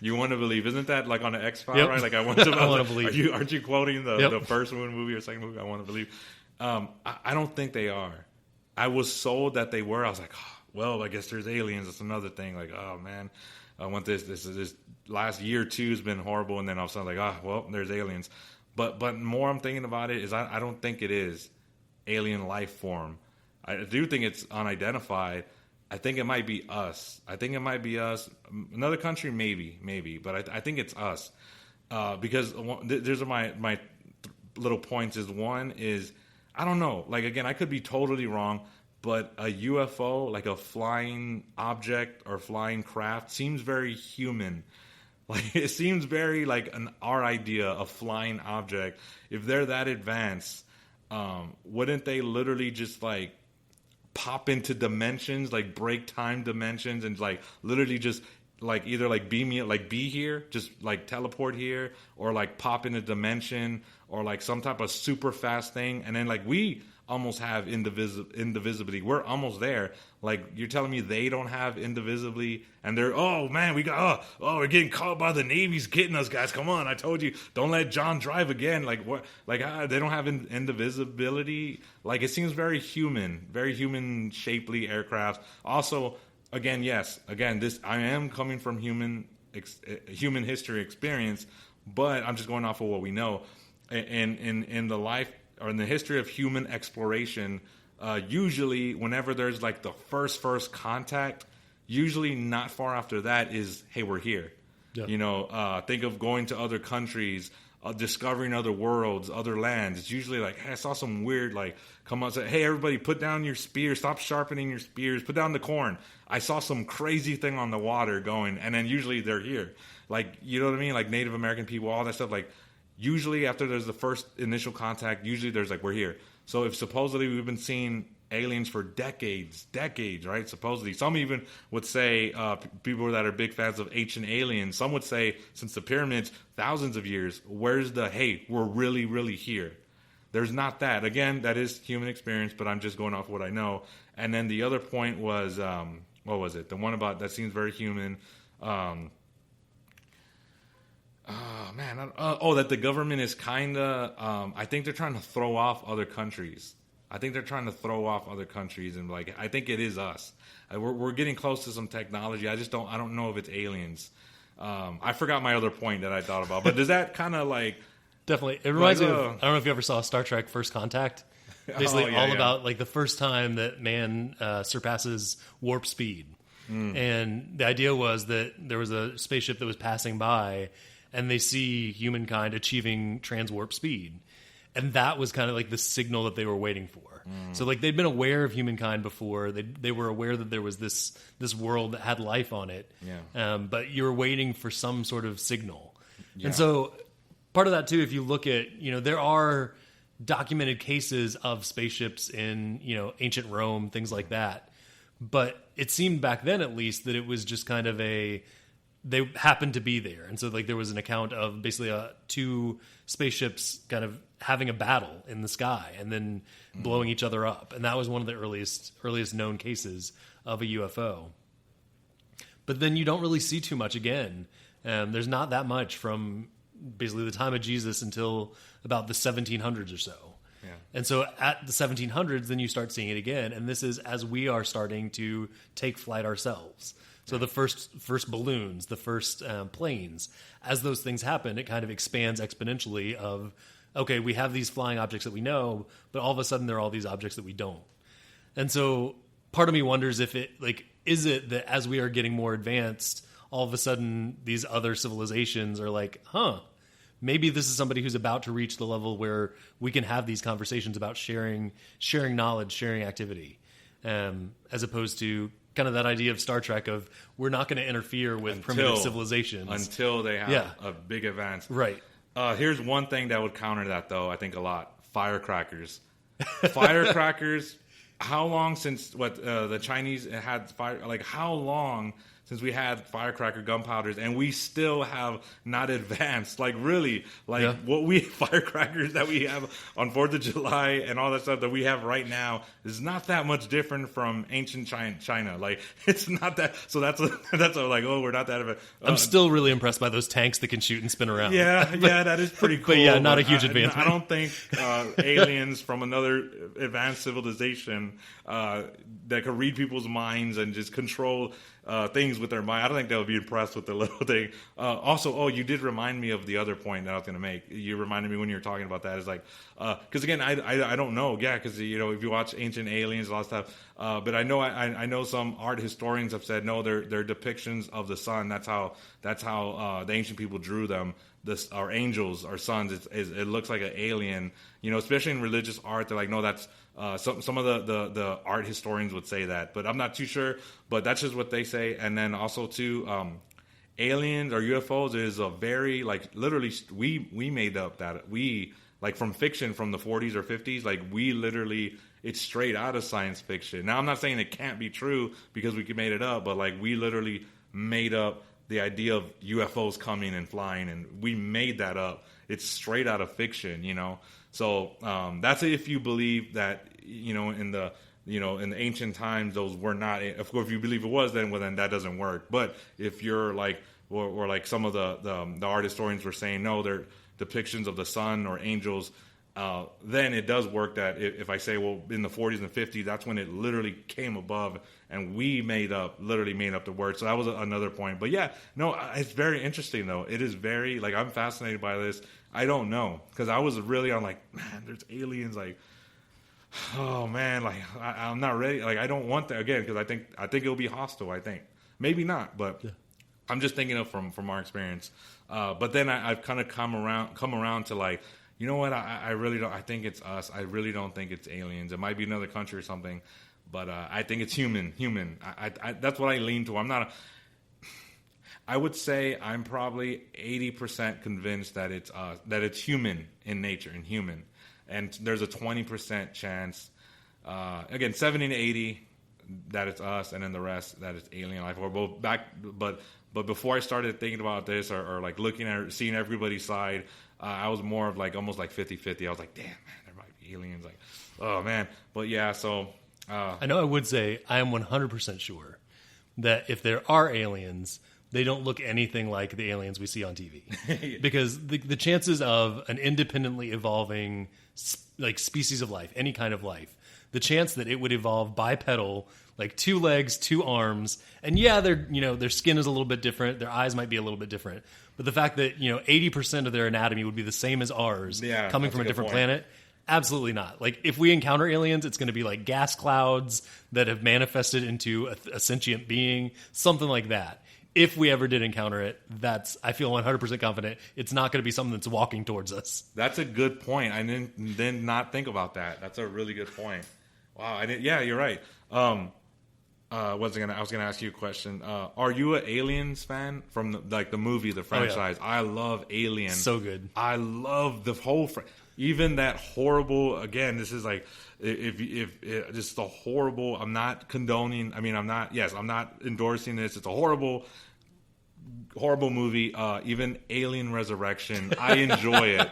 You want to believe. Isn't that like on the X-Files, Yep. right? Like, I want to believe. Aren't you quoting the first movie or second movie? I want to believe. I don't think they are. I was sold that they were. I was like, oh, well, I guess there's aliens. That's another thing. Like, oh, man, I want this. This last year or two has been horrible. And then all of a sudden, like, oh, well, there's aliens. But more I'm thinking about it is I don't think it is alien life form. I do think it's unidentified. I think it might be us. Another country, maybe. But I think it's us. Because there's my little points is one is, I don't know. Like, again, I could be totally wrong, but a UFO, like a flying object or flying craft, seems very human. Like, it seems very like our idea of flying object. If they're that advanced, wouldn't they literally just like pop into dimensions, like break time dimensions, and like literally just like either like be here, just like teleport here, or like pop in a dimension, or like some type of super fast thing, and then like we almost have indivisibility. We're almost there. Like, you're telling me they don't have indivisibility, and they're, oh man, we're getting caught by the Navy's getting us, guys. Come on, I told you, don't let John drive again. Like, what? Like, they don't have indivisibility. Like, it seems very human shapely aircraft. Also, again, I am coming from human history experience, but I'm just going off of what we know. In the life or in the history of human exploration, usually whenever there's like the first contact, usually not far after that is, hey, we're here. Yeah. Think of going to other countries, discovering other worlds, other lands. It's usually like, hey, I saw some weird, like, come on, say, hey, everybody, put down your spears, stop sharpening your spears, put down the corn. I saw some crazy thing on the water going, and then usually they're here. Like, you know what I mean? Like Native American people, all that stuff, like, usually after there's the first initial contact, usually there's like, we're here. So if supposedly we've been seeing aliens for decades, right? Supposedly. Some even would say, people that are big fans of ancient aliens, some would say since the pyramids, thousands of years, where's the, hey, we're really, really here? There's not that. Again, that is human experience, but I'm just going off what I know. And then the other point was, what was it? The one about that seems very human. That the government is kind of, I think they're trying to throw off other countries. And like, I think it is us. We're getting close to some technology. I don't know if it's aliens. I forgot my other point that I thought about, but does that kind of like... Definitely. It reminds me of, I don't know if you ever saw Star Trek First Contact. Basically about like the first time that man surpasses warp speed. And the idea was that there was a spaceship that was passing by, and they see humankind achieving transwarp speed. And that was kind of like the signal that they were waiting for. So like they'd been aware of humankind before. They were aware that there was this world that had life on it. Yeah. But you were waiting for some sort of signal. Yeah. And so part of that too, if you look at, there are documented cases of spaceships in, ancient Rome, things like that. But it seemed back then, at least, that it was just kind of they happened to be there. And so like there was an account of basically two spaceships kind of having a battle in the sky and then blowing each other up. And that was one of the earliest known cases of a UFO. But then you don't really see too much again. There's not that much from basically the time of Jesus until about the 1700s or so. Yeah. And so at the 1700s, then you start seeing it again. And this is as we are starting to take flight ourselves. So the first balloons, the first planes, as those things happen, it kind of expands exponentially of, okay, we have these flying objects that we know, but all of a sudden there are all these objects that we don't. And so part of me wonders if is it that as we are getting more advanced, all of a sudden these other civilizations are like, maybe this is somebody who's about to reach the level where we can have these conversations about sharing knowledge, sharing activity, as opposed to kind of that idea of Star Trek of we're not going to interfere with primitive civilizations until they have a big advance. Right. Here's one thing that would counter that, though, I think a lot. Firecrackers. Firecrackers, how long since the Chinese had fire? Like, how long since we had firecracker gunpowders and we still have not advanced? Like, really, what firecrackers that we have on 4th of July and all that stuff that we have right now is not that much different from ancient China. Like, it's not that. So that's like, oh, we're not that advanced. I'm still really impressed by those tanks that can shoot and spin around. Yeah, that is pretty cool. But yeah, not a huge advancement. I don't think aliens from another advanced civilization that could read people's minds and just control things with their mind. I don't think they'll be impressed with the little thing. Also, you did remind me of the other point that I was going to make. You reminded me when you were talking about that. Is like, because again, I don't know. Yeah, because if you watch Ancient Aliens, a lot of stuff. But I know some art historians have said no, they're depictions of the sun. That's how the ancient people drew them. Our angels, our sons. It looks like an alien. Especially in religious art, they're like, no, that's some of the art historians would say that, but I'm not too sure. But that's just what they say. And then also too, aliens or UFOs is a very literally we made up that from fiction from the 40s or 50s. We literally, it's straight out of science fiction. Now I'm not saying it can't be true because we made it up, but we literally made up the idea of UFOs coming and flying, and we made that up. It's straight out of fiction, So that's if you believe that, in the ancient times, those were not. Of course, if you believe it was, then that doesn't work. But if you're or like some of the art historians were saying, no, they're depictions of the sun or angels, then it does work. That if I say, well, in the 40s and 50s, that's when it literally came above, and we literally made up the word. So that was another point. But yeah, no, it's very interesting though. It is very I'm fascinated by this. I don't know, because I was really on man, there's aliens. Oh man, I'm not ready. I don't want that again, because I think it'll be hostile. I think maybe not, but yeah. I'm just thinking of from our experience. But then I've kind of come around to you know what? I really don't. I think it's us. I really don't think it's aliens. It might be another country or something, but I think it's human. I that's what I lean to. I'm not. I would say I'm probably 80% convinced that it's human in nature and human, and there's a 20% chance. Again, 70 to 80 that it's us, and then the rest that it's alien life. Or both back, but before I started thinking about this or looking at seeing everybody's side, I was more of almost 50-50. I was like, damn, man, there might be aliens. Oh man, but yeah. So I know I would say I am 100% sure that if there are aliens, they don't look anything like the aliens we see on TV. Because the chances of an independently evolving species of life, any kind of life, the chance that it would evolve bipedal, 2 legs, 2 arms, and yeah, their skin is a little bit different, their eyes might be a little bit different, but the fact that 80% of their anatomy would be the same as ours, coming from a different planet, absolutely not. If we encounter aliens, it's going to be gas clouds that have manifested into a sentient being, something like that. if we ever did encounter it, I feel 100% confident it's not going to be something that's walking towards us. That's a good point. I did not think about that. That's a really good point. Wow. Yeah, you're right. I was gonna ask you a question. Are you an Aliens fan from the movie, the franchise? Oh, yeah. I love Alien. So good. I love the whole even that horrible. Again, this is like if just the horrible. I'm not condoning. I mean, I'm not endorsing this. It's a horrible movie. Even Alien Resurrection, I enjoy it.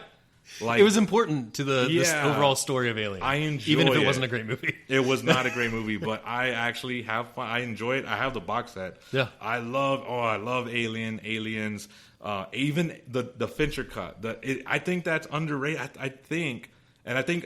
Like, it was important to this overall story of Alien. I enjoy it. Even if it wasn't a great movie. It was not a great movie, but I actually have fun. I enjoy it. I have the box set. Yeah. I love Alien, Aliens, even the Fincher cut. I think that's underrated. I think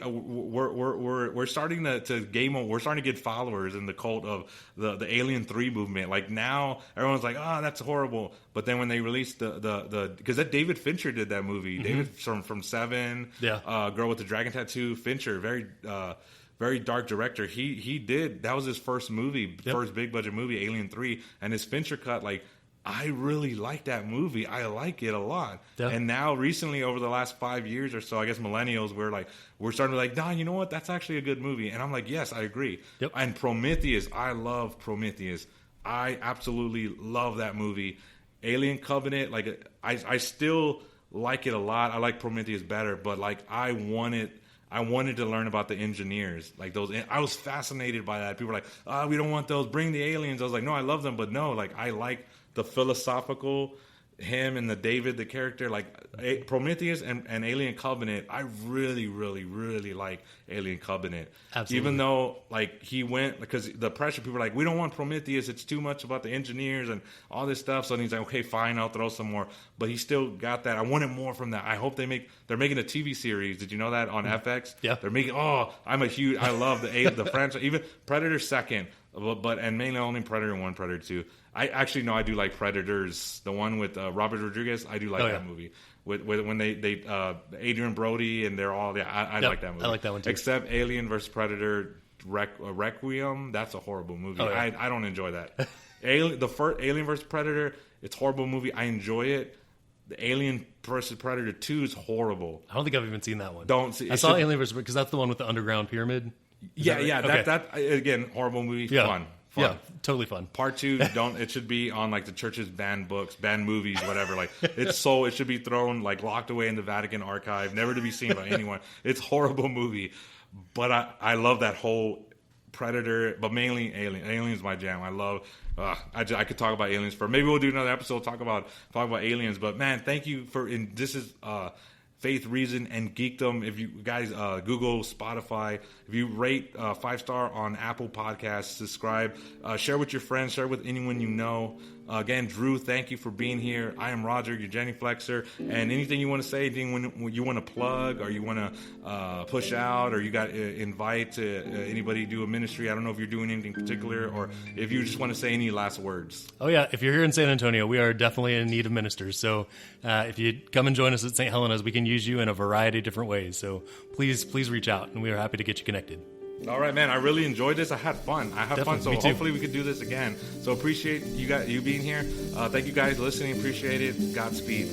we're starting to gain. We're starting to get followers in the cult of the Alien 3 movement. Like now, everyone's like, "Oh, that's horrible." But then when they released the because that David Fincher did that movie, David from Seven, Girl with the Dragon Tattoo, Fincher, very dark director. He did that was his first movie, first big budget movie, Alien 3, and his Fincher cut like. I really like that movie. I like it a lot. Yeah. And now recently, over the last 5 years or so, I guess millennials, we're starting to be like, nah, you know what? That's actually a good movie. And I'm like, yes, I agree. Yep. And Prometheus, I love Prometheus. I absolutely love that movie. Alien Covenant, like I still like it a lot. I like Prometheus better, but like I wanted to learn about the engineers, like those. I was fascinated by that. People were like, we don't want those. Bring the aliens. I was like, no, I love them, but no, like I like the philosophical, him and the David, the character, like Prometheus and Alien Covenant. I really, really, really like Alien Covenant. Absolutely. Even though like he went, because the pressure, people were like, we don't want Prometheus. It's too much about the engineers and all this stuff. So he's like, okay, fine, I'll throw some more. But he still got that. I wanted more from that. I hope they're making a TV series. Did you know that on FX? Yeah. They're making, I love the franchise. Even Predator second. And mainly only Predator 1, Predator 2. I do like Predators. The one with Robert Rodriguez, I do like that movie. When they Adrian Brody and they're all, I like that movie. I like that one too. Except Alien vs. Predator Requiem, that's a horrible movie. Oh, yeah. I don't enjoy that. The first Alien vs. Predator, it's a horrible movie. I enjoy it. The Alien vs. Predator 2 is horrible. I don't think I've even seen that one. Don't see. I saw Alien vs. because that's the one with the underground pyramid. That again, horrible movie. Yeah. Fun. Yeah, totally fun. Part 2, it should be on like the church's banned books, banned movies, whatever. Like it should be thrown, like locked away in the Vatican archive, never to be seen by anyone. It's a horrible movie, but I love that whole Predator, but mainly Alien. Alien's my jam. I love. I could talk about aliens for. Maybe we'll do another episode talk about aliens. But man, thank you for. This is. Faith, Reason, and Geekdom. If you guys Google, Spotify, if you rate 5-star on Apple Podcasts, subscribe, share with your friends, share with anyone you know. Again, Drew, thank you for being here. I am Roger, your Jenny Flexer. And anything you want to say, anything you want to plug, or you want to push out, or you got invite anybody to do a ministry. I don't know if you're doing anything particular, or if you just want to say any last words. Oh yeah, if you're here in San Antonio, we are definitely in need of ministers. So if you come and join us at St. Helena's, we can use you in a variety of different ways. So please reach out, and we are happy to get you connected. All right, man. I really enjoyed this. I had fun. So hopefully we could do this again. So appreciate you being here. Thank you guys listening. Appreciate it. Godspeed.